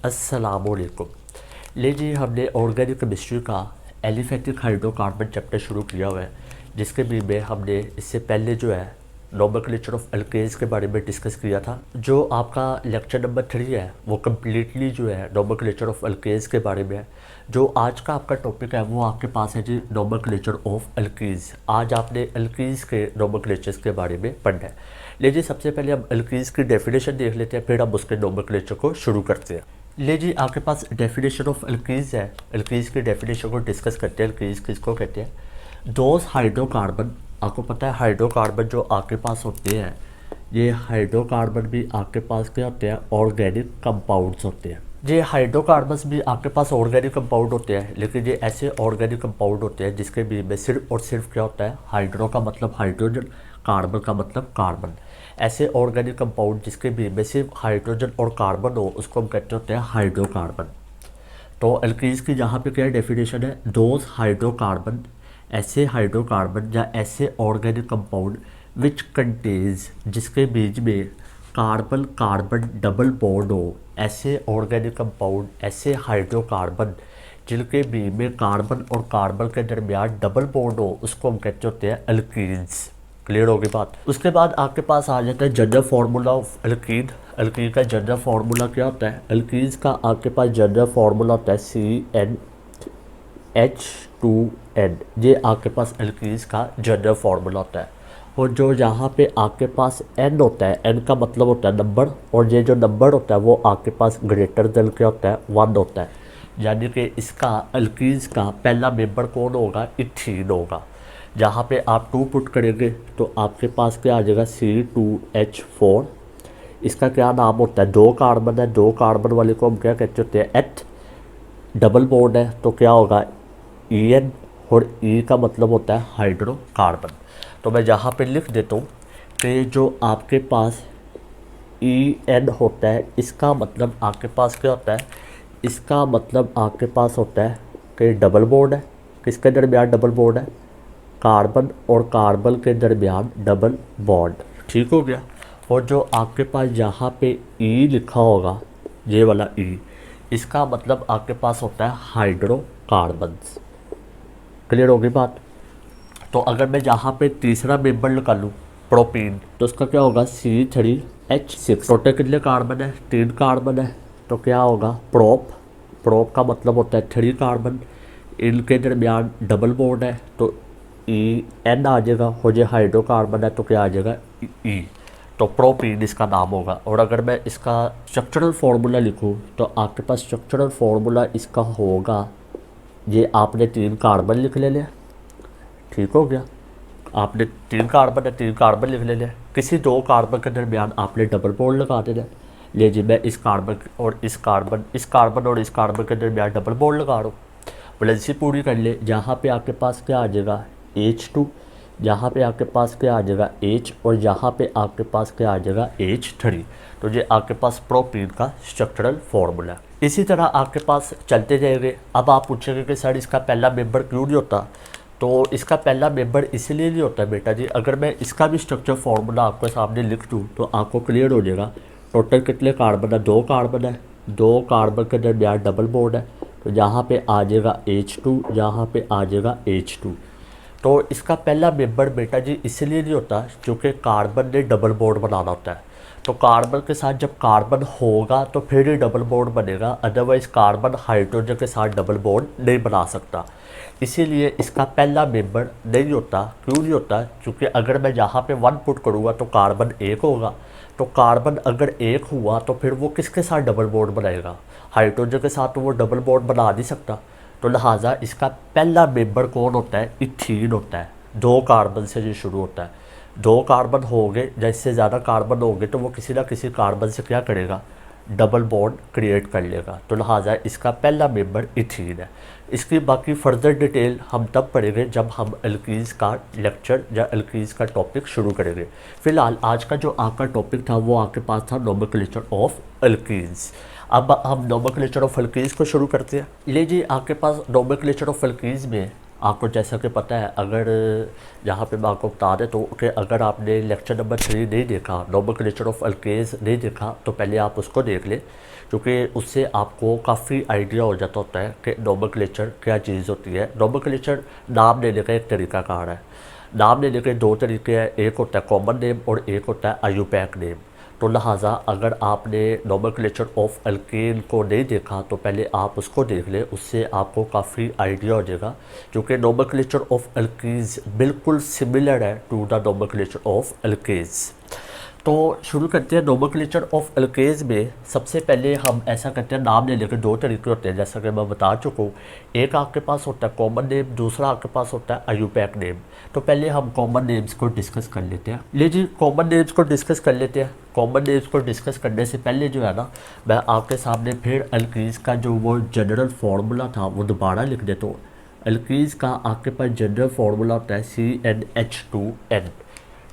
अस्सलामुअलैकुम। ले जी हमने ऑर्गेनिक केमिस्ट्री का एलिफेटिक हाइड्रोकार्बन चैप्टर शुरू किया हुआ है, जिसके भी में हमने इससे पहले जो है नोमेनक्लेचर ऑफ एल्केन्स के बारे में डिस्कस किया था। जो आपका लेक्चर नंबर 3 है वो कम्प्लीटली जो है नोमेनक्लेचर ऑफ एल्केन्स के बारे में है। जो आज का आपका टॉपिक है वो आपके पास है जी नोमेनक्लेचर ऑफ एल्कीन्स। आज आपने एल्कीन्स के नोमेनक्लेचर्स के बारे में पढ़ना है। लीजिए सबसे पहले हम एल्कीन्स की डेफिनेशन देख लेते हैं, फिर हम उसके नोमेनक्लेचर को शुरू करते हैं। ले जी आपके पास डेफिनेशन ऑफ एल्कीन्स है। एल्कीन्स की डेफिनेशन को डिस्कस करते हैं। एल्कीन्स किसको कहते हैं? दोज हाइड्रोकार्बन, आपको पता है हाइड्रोकार्बन जो आपके पास होते हैं, ये हाइड्रोकार्बन भी आपके पास क्या होते हैं? ऑर्गेनिक कंपाउंड्स होते हैं। ये हाइड्रोकार्बन्स भी आपके पास ऑर्गेनिक कंपाउंड होते हैं, लेकिन ये ऐसे ऑर्गेनिक कंपाउंड होते हैं जिसके बीच में सिर्फ और सिर्फ क्या होता है? हाइड्रो का मतलब हाइड्रोजन, कार्बन का मतलब कार्बन। ऐसे ऑर्गेनिक कंपाउंड जिसके बीच में सिर्फ हाइड्रोजन और कार्बन हो उसको हम कहते होते हैं हाइड्रोकार्बन। तो एल्कीन्स की जहाँ पे क्या डेफिनेशन है? दोज हाइड्रोकार्बन, ऐसे हाइड्रोकार्बन या ऐसे ऑर्गेनिक कंपाउंड विच कंटेन्स, जिसके बीच में कार्बन कार्बन डबल बॉन्ड हो। ऐसे ऑर्गेनिक कंपाउंड, ऐसे हाइड्रोकार्बन जिनके बीच में कार्बन और कार्बन के दरमियान डबल बॉन्ड हो, उसको हम कहते होते हैं एल्कीन्स। क्लियर होगी बात? उसके बाद आपके पास आ जाता है general formula of alkene. Alkene का जनरल फार्मूला क्या होता है? एल्कीन्स का आपके पास जनरल फार्मूला होता है CnH2n। ये आपके पास एल्कीन्स का जनरल फार्मूला होता है। और जो यहाँ पे आपके पास n होता है, n का मतलब होता है नंबर, और ये जो नंबर होता है वो आपके पास ग्रेटर देन क्या होता है? 1 होता है। यानी कि इसका एल्कीन्स का पहला मेंबर कौन होगा? इथीन होगा। जहाँ पे आप 2 पुट करेंगे तो आपके पास क्या आ जाएगा? C2H4। इसका क्या नाम होता है? 2 कार्बन है, 2 कार्बन वाले को हम क्या कहते होते हैं? एथ। डबल बॉन्ड है तो क्या होगा? En। और E का मतलब होता है हाइड्रोकार्बन। तो मैं यहाँ पे लिख देता हूँ कि जो आपके पास En होता है, इसका मतलब आपके पास क्या होता है? इसका मतलब आपके पास होता है कि डबल बॉन्ड है। किसके दरमियान डबल बॉन्ड है? कार्बन और कार्बन के दरमियान डबल बॉन्ड। ठीक हो गया। और जो आपके पास यहाँ पे ई लिखा होगा, ये वाला ई, इसका मतलब आपके पास होता है हाइड्रोकार्बन्स। क्लियर होगी बात? तो अगर मैं यहाँ पे तीसरा मेंबर निकालूँ प्रोपीन, तो उसका क्या होगा? C3H6। टोटल कितने कार्बन है? 3 कार्बन है। तो क्या होगा? प्रोप। प्रोप का मतलब होता है 3 कार्बन, इनके दरमियान डबल बॉन्ड है तो En आ जाएगा। हो जाए हाइड्रोकार्बन है तो क्या आ जाएगा? E। तो प्रोपीन इसका नाम होगा। और अगर मैं इसका स्ट्रक्चरल फार्मूला लिखूँ तो आपके पास स्ट्रक्चरल फार्मूला इसका होगा, ये आपने 3 कार्बन लिख ले लिया। ठीक हो गया। आपने 3 कार्बन है, 3 कार्बन लिख ले लिया। किसी 2 कार्बन के दरमियान आपने डबल बॉन्ड लगा देना। ले जी मैं इस कार्बन और इस कार्बन, इस कार्बन और इस कार्बन के दरमियान डबल बॉन्ड लगा रहा हूँ। बैलेंसी पूरी कर ले। जहाँ पे आपके पास क्या आ जाएगा? H2। यहाँ पे आपके पास क्या आ जाएगा? H। और यहाँ पे आपके पास क्या आ जाएगा? H3। तो ये आपके पास प्रोपीन का स्ट्रक्चरल फॉर्मूला है। इसी तरह आपके पास चलते जाएंगे। अब आप पूछेंगे कि सर इसका पहला मेंबर क्यों नहीं होता? तो इसका पहला मेंबर इसलिए नहीं होता बेटा जी, अगर मैं इसका भी स्ट्रक्चर फार्मूला आपके सामने लिख दूँ तो आपको क्लियर हो जाएगा। टोटल कितने कार्बन है? 2 कार्बन है, 2 कार्बन के दरमियान डबल बॉन्ड है तो यहाँ पे आ जाएगा H2, यहाँ पे आ जाएगा H2। तो इसका पहला मेंबर बेटा जी इसलिए नहीं होता क्योंकि कार्बन ने डबल बॉन्ड बनाना होता है। तो कार्बन के साथ जब कार्बन होगा तो फिर ही डबल बॉन्ड बनेगा, अदरवाइज़ कार्बन हाइड्रोजन के साथ डबल बॉन्ड नहीं बना सकता। इसीलिए इसका पहला मेंबर नहीं होता। क्यों नहीं होता? क्योंकि अगर मैं यहाँ पे 1 पुट करूँगा तो कार्बन 1 होगा। तो कार्बन अगर 1 हुआ तो फिर वो किसके साथ डबल बॉन्ड बनाएगा? हाइड्रोजन के साथ तो वो डबल बॉन्ड बना नहीं सकता। तो लिहाजा इसका पहला मेंबर कौन होता है? इथीन होता है। 2 कार्बन से ये शुरू होता है। 2 कार्बन हो गए या इससे ज़्यादा कार्बन हो गए तो वो किसी ना किसी कार्बन से क्या करेगा? डबल बॉन्ड क्रिएट कर लेगा। तो लिहाजा इसका पहला मेंबर इथीन है। इसकी बाकी फर्दर डिटेल हम तब पढ़ेंगे जब हम एल्कीन्स का लेक्चर या एल्कीन्स का टॉपिक शुरू करेंगे। फिलहाल आज का जो आपका टॉपिक था वो आपके पास था नोमेनक्लेचर ऑफ एल्कीन्स। अब हम नोमेनक्लेचर ऑफ एल्कीन्स को शुरू करते हैं। ले जी आपके पास नोमेनक्लेचर ऑफ एल्कीन्स में आपको जैसा कि पता है, अगर यहाँ पे मैं आपको बता देता हूँ कि अगर आपने लेक्चर नंबर 3 नहीं देखा, नोमेनक्लेचर ऑफ अल्केज नहीं देखा, तो पहले आप उसको देख लें, क्योंकि उससे आपको काफ़ी आइडिया हो जाता होता है कि नोमेनक्लेचर क्या चीज़ होती है। नोमेनक्लेचर नाम लेने का एक तरीकाकार है। नाम लेने के दो तरीके हैं, एक होता है कॉमन नेम और एक होता है आयुपैक नेम। तो लिहाजा अगर आपने नोमेनक्लेचर ऑफ अल्केन को नहीं देखा तो पहले आप उसको देख लें, उससे आपको काफ़ी आइडिया हो जाएगा, क्योंकि नोमेनक्लेचर ऑफ अल्कीज बिल्कुल सिमिलर है टू द नोमेनक्लेचर ऑफ अल्केज। तो शुरू करते हैं नोमेनक्लेचर ऑफ अल्केज में। सबसे पहले हम ऐसा करते हैं, नाम लेने के दो तरीके होते हैं, जैसा कि मैं बता चुका हूँ। एक आपके पास होता है कॉमन नेम, दूसरा आपके पास होता है आयुपैक नेम। तो पहले हम कॉमन नेम्स को डिस्कस कर लेते हैं। ले जी, कॉमन नेम्स को डिस्कस कर लेते हैं। कॉमन नेम्स को डिस्कस करने से पहले जो है ना, मैं आपके सामने फिर अल्कीज का जो वो जनरल फार्मूला था वो दोबारा लिख देता हूँ। अल्कीज का आपके पास जनरल फार्मूला होता है CnH2n।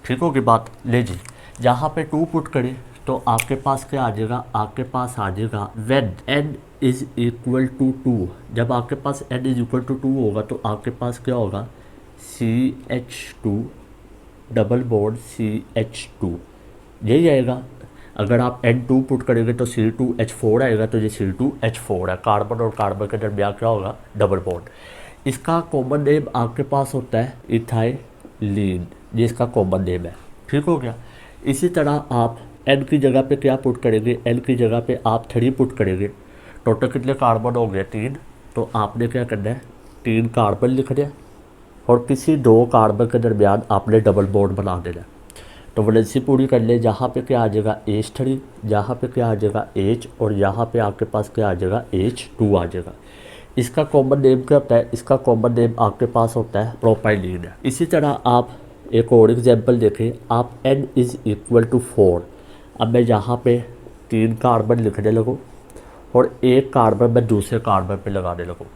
ठीक होगी बात। ले जी, जहाँ पे 2 पुट करें तो आपके पास क्या आ जाएगा, आपके पास आ जाएगा when n is equal to 2। जब आपके पास n इज़ इक्वल टू 2 होगा तो आपके पास क्या होगा, CH2 डबल बॉन्ड CH2, यही आएगा। अगर आप N2 पुट करेंगे तो C2H4 आएगा, तो ये C2H4 है। कार्बन और कार्बन के दरमियान क्या होगा, डबल बॉन्ड। इसका कॉमन नेम आपके पास होता है इथाइलिन, ये इसका कॉमन नेम है। ठीक हो गया। इसी तरह आप N की जगह पे क्या पुट करेंगे, N की जगह पे आप 3 पुट करेंगे। टोटल कितने कार्बन हो गए, 3। तो आपने क्या करना है, 3 कार्बन लिखना है और किसी 2 कार्बन के दरमियान आपने डबल बॉन्ड बना देना है। तो वैलेंसी पूरी कर ले, जहाँ पे क्या आ जाएगा H3, जहाँ पे क्या आ जाएगा H, और यहाँ पे आपके पास क्या आ जाएगा H2 आ जाएगा। इसका कॉमन नेम क्या होता है, इसका कॉमन नेम आपके पास होता है प्रोपाइलीन है। इसी तरह आप एक और एग्जाम्पल देखें, आप N इज़ इक्वल टू 4। अब मैं यहाँ पे 3 कार्बन लिखने लगूँ और 1 कार्बन मैं दूसरे कार्बन पे लगाने लगूँ।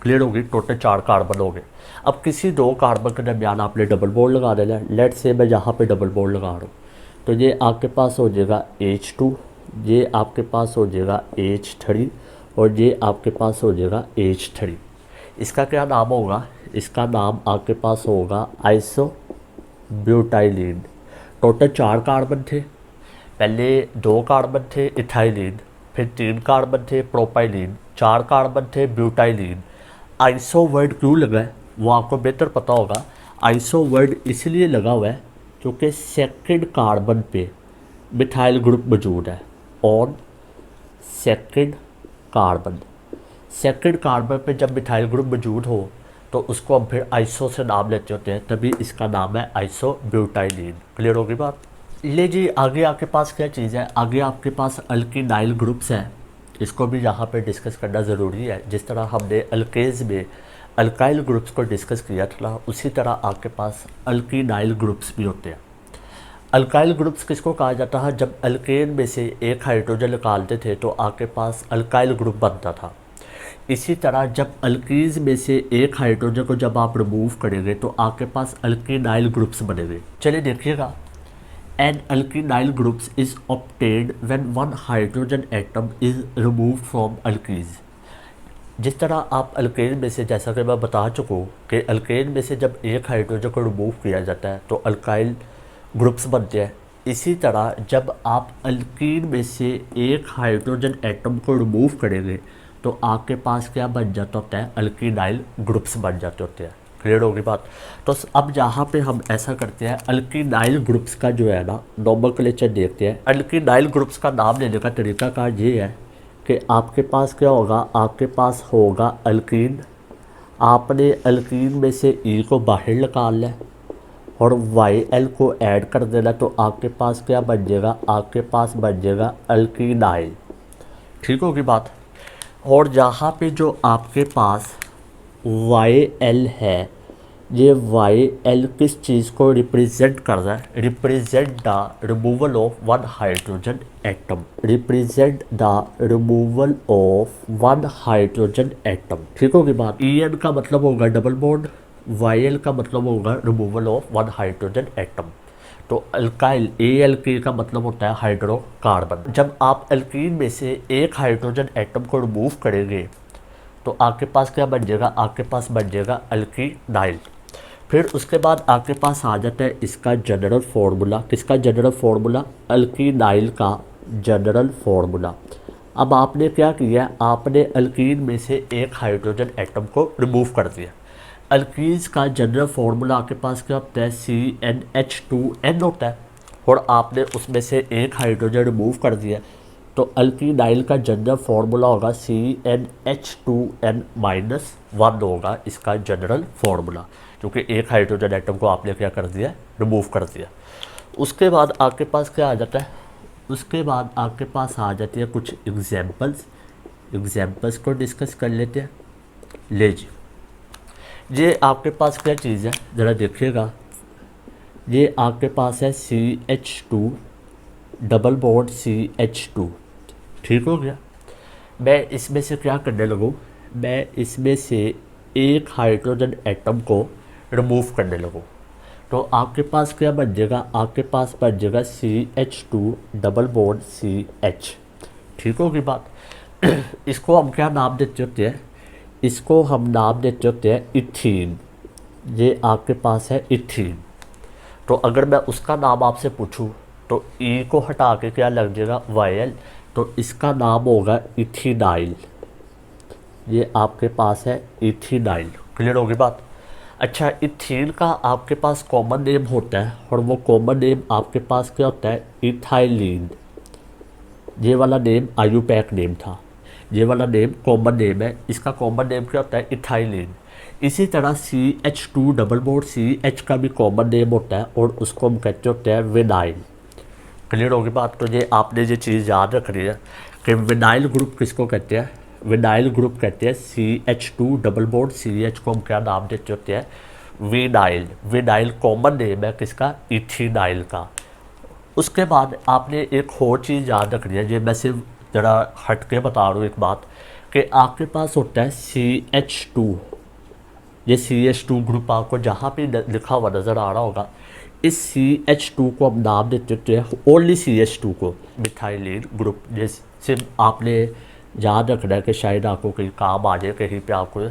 क्लियर होगी, टोटल 4 कार्बन हो गए। अब किसी 2 कार्बन के दरमियान आपने डबल बॉन्ड लगा देना है। लेट से मैं यहाँ पे डबल बॉन्ड लगा रहा हूँ, तो ये आपके पास हो जाएगा H2, ये आपके पास हो जाएगा H3 और ये आपके पास हो जाएगा H3। इसका क्या नाम होगा, इसका नाम आपके पास होगा आइसो ब्यूटाइलिन। टोटल 4 कार्बन थे, पहले 2 कार्बन थे इथाइलिन, फिर 3 कार्बन थे प्रोपाइलिन, 4 कार्बन थे ब्यूटाइलिन। आइसो वर्ड क्यों लगा है वो आपको बेहतर पता होगा। आइसो वर्ड इसलिए लगा हुआ है क्योंकि सेकंड कार्बन पे मिथाइल ग्रुप मौजूद है। On second carbon, second carbon पे जब मिथाइल ग्रुप मौजूद हो तो उसको हम फिर आइसो से नाम लेते होते हैं, तभी इसका नाम है आइसो ब्यूटाइलिन। क्लियर होगी बात। ले जी, आगे आपके पास क्या चीज़ है, आगे आपके पास अल्किनाइल ग्रुप्स हैं। इसको भी यहाँ पे डिस्कस करना ज़रूरी है। जिस तरह हमने अल्केज में अल्काइल ग्रुप्स को डिस्कस किया था, उसी तरह आपके पास अल्किनाइल ग्रुप्स भी होते हैं। अल्काइल ग्रुप्स किसको कहा जाता है, जब अल्केन में से एक हाइड्रोजन निकालते थे तो आपके पास अल्काइल ग्रुप बनता था। इसी तरह जब अल्कीज में से एक हाइड्रोजन को जब आप रिमूव करेंगे तो आपके पास अल्किनाइल ग्रुप्स बनेंगे। चलिए देखिएगा, an alkynyl groups is obtained when 1 hydrogen atom is removed from अल्कीज। जिस तरह आप अल्केन में से, जैसा कि मैं बता चुका हूँ कि अल्केन में से जब एक हाइड्रोजन को रिमूव किया जाता है तो अल्काइल ग्रुप्स बनते हैं, इसी तरह जब आप अल्कीन में से एक हाइड्रोजन एटम को रिमूव करेंगे तो आपके पास क्या बन जाता होता है, अल्किनाइल ग्रुप्स बन जाते होते हैं। क्लियर होगी बात। तो अब जहाँ पे हम ऐसा करते हैं, अल्किनाइल ग्रुप्स का जो है ना नोमेनक्लेचर देखते हैं। अल्किनाइल ग्रुप्स का नाम लेने का तरीकाकार ये है कि आपके पास क्या होगा, आपके पास होगा अल्कीन, आपने अल्कीन में से ई को बाहर निकालना है और YL को ऐड कर देना, तो आपके पास क्या बन जाएगा, आपके पास बन जाएगा अल्किनाइल। ठीक होगी बात। और जहाँ पे जो आपके पास YL है, ये YL किस चीज़ को रिप्रेजेंट कर रहा है, represent the removal of 1 hydrogen atom, represent the removal of 1 hydrogen atom. ठीक होगी बात। EN का मतलब होगा डबल बॉन्ड, YL का मतलब होगा रिमूवल ऑफ 1 हाइड्रोजन एटम। तो अल्काइल ALK का मतलब होता है हाइड्रोकार्बन। जब आप अल्कीन में से एक हाइड्रोजन एटम को रिमूव करेंगे तो आपके पास क्या बन जाएगा, आपके पास बन जाएगा अल्कीनाइल। फिर उसके बाद आपके पास आ जाता है इसका जनरल फार्मूला। किसका जनरल फार्मूला, अल्कीनाइल का जनरल फार्मूला। अब आपने क्या किया, आपने अल्कीन में से एक हाइड्रोजन एटम को रिमूव कर दिया। अल्कीन्स का जनरल फार्मूला आपके पास क्या होता है, CnH2n होता है, और आपने उसमें से एक हाइड्रोजन रिमूव कर दिया, तो अल्कीनाइल का जनरल फार्मूला होगा CnH2n-1 होगा इसका जनरल फार्मूला, क्योंकि एक हाइड्रोजन एटम को आपने क्या कर दिया, रिमूव कर दिया। उसके बाद आपके पास क्या आ जाता है, उसके बाद आपके पास आ जाती है कुछ एग्जाम्पल्स को डिस्कस कर लेते हैं। ले जी, ये आपके पास क्या चीज़ है, ज़रा देखिएगा। ये आपके पास है CH2 डबल बॉन्ड CH2, ठीक हो गया। मैं इसमें से क्या करने लगूँ, मैं इसमें से एक हाइड्रोजन एटम को रिमूव करने लगूँ, तो आपके पास क्या बन जाएगा, आपके पास बन जाएगा CH2 डबल बॉन्ड CH, ठीक होगी बात। इसको हम क्या नाम देते होते हैं, इसको हम नाम देते होते हैं इथीन। ये आपके पास है इथीन। तो अगर मैं उसका नाम आपसे पूछूं तो ई को हटा के क्या लग जाएगा, YL, तो इसका नाम होगा इथीनाइल। ये आपके पास है इथीनाइल, क्लियर होगी बात। अच्छा, इथीन का आपके पास कॉमन नेम होता है, और वो कॉमन नेम आपके पास क्या होता है, इथाइलिन। ये वाला नेम आयुपैक नेम था, ये वाला नेम कॉमन नेम है, इसका कॉमन नेम क्या होता है, इथाइलिन। इसी तरह CH2 डबल बॉन्ड CH का भी कॉमन नेम होता है, और उसको हम कहते होते हैं विनाइल, क्लियर होगी बात। तो ये आपने ये चीज़ याद रखनी है कि विनाइल ग्रुप किसको कहते हैं, विनाइल ग्रुप कहते हैं CH2 डबल बॉन्ड CH को हम क्या नाम देते होते हैं, विनाइल। विनाइल कॉमन नेम है किसका, इथीनाइल का। उसके बाद आपने एक और चीज़ याद रखनी है, ये मैं सिर्फ ज़रा हट के बता रहा हूँ एक बात, कि आपके पास होता है CH2, ये CH2 ग्रुप आपको जहाँ पे लिखा हुआ नज़र आ रहा होगा, इस CH2 को हम नाम देते हैं ओनली CH2 को मिथाइलिन ग्रुप। जैसे आपने याद रखना है कि शायद आपको कहीं काम आ जाए, कहीं पे आपको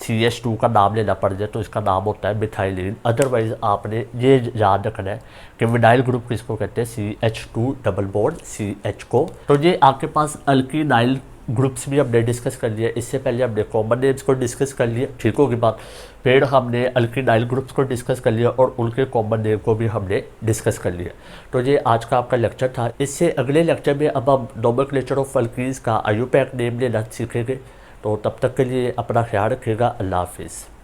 CH2 का नाम लेना पड़ जाए, तो इसका नाम होता है मिथाइलिन। अदरवाइज़ आपने ये याद रखना है कि विनाइल ग्रुप किसको कहते हैं, CH2 डबल बॉन्ड CH को। तो ये आपके पास अल्कीनाइल ग्रुप्स भी हमने डिस्कस कर लिया। इससे पहले हमने कॉमन नेम्स को डिस्कस कर लिया, ठीक होगी बात। फिर हमने अल्कीनाइल ग्रुप्स को डिस्कस कर लिया, और उनके कॉमन नेम को भी हमने डिस्कस कर लिया। तो ये आज का आपका लेक्चर था। इससे अगले लेक्चर में अब हम नोमेनक्लेचर ऑफ अल्कीन्स का आयुपैक नेम लेना सीखेंगे। तो तब तक के लिए अपना ख्याल रखिएगा। अल्लाह हाफिज़।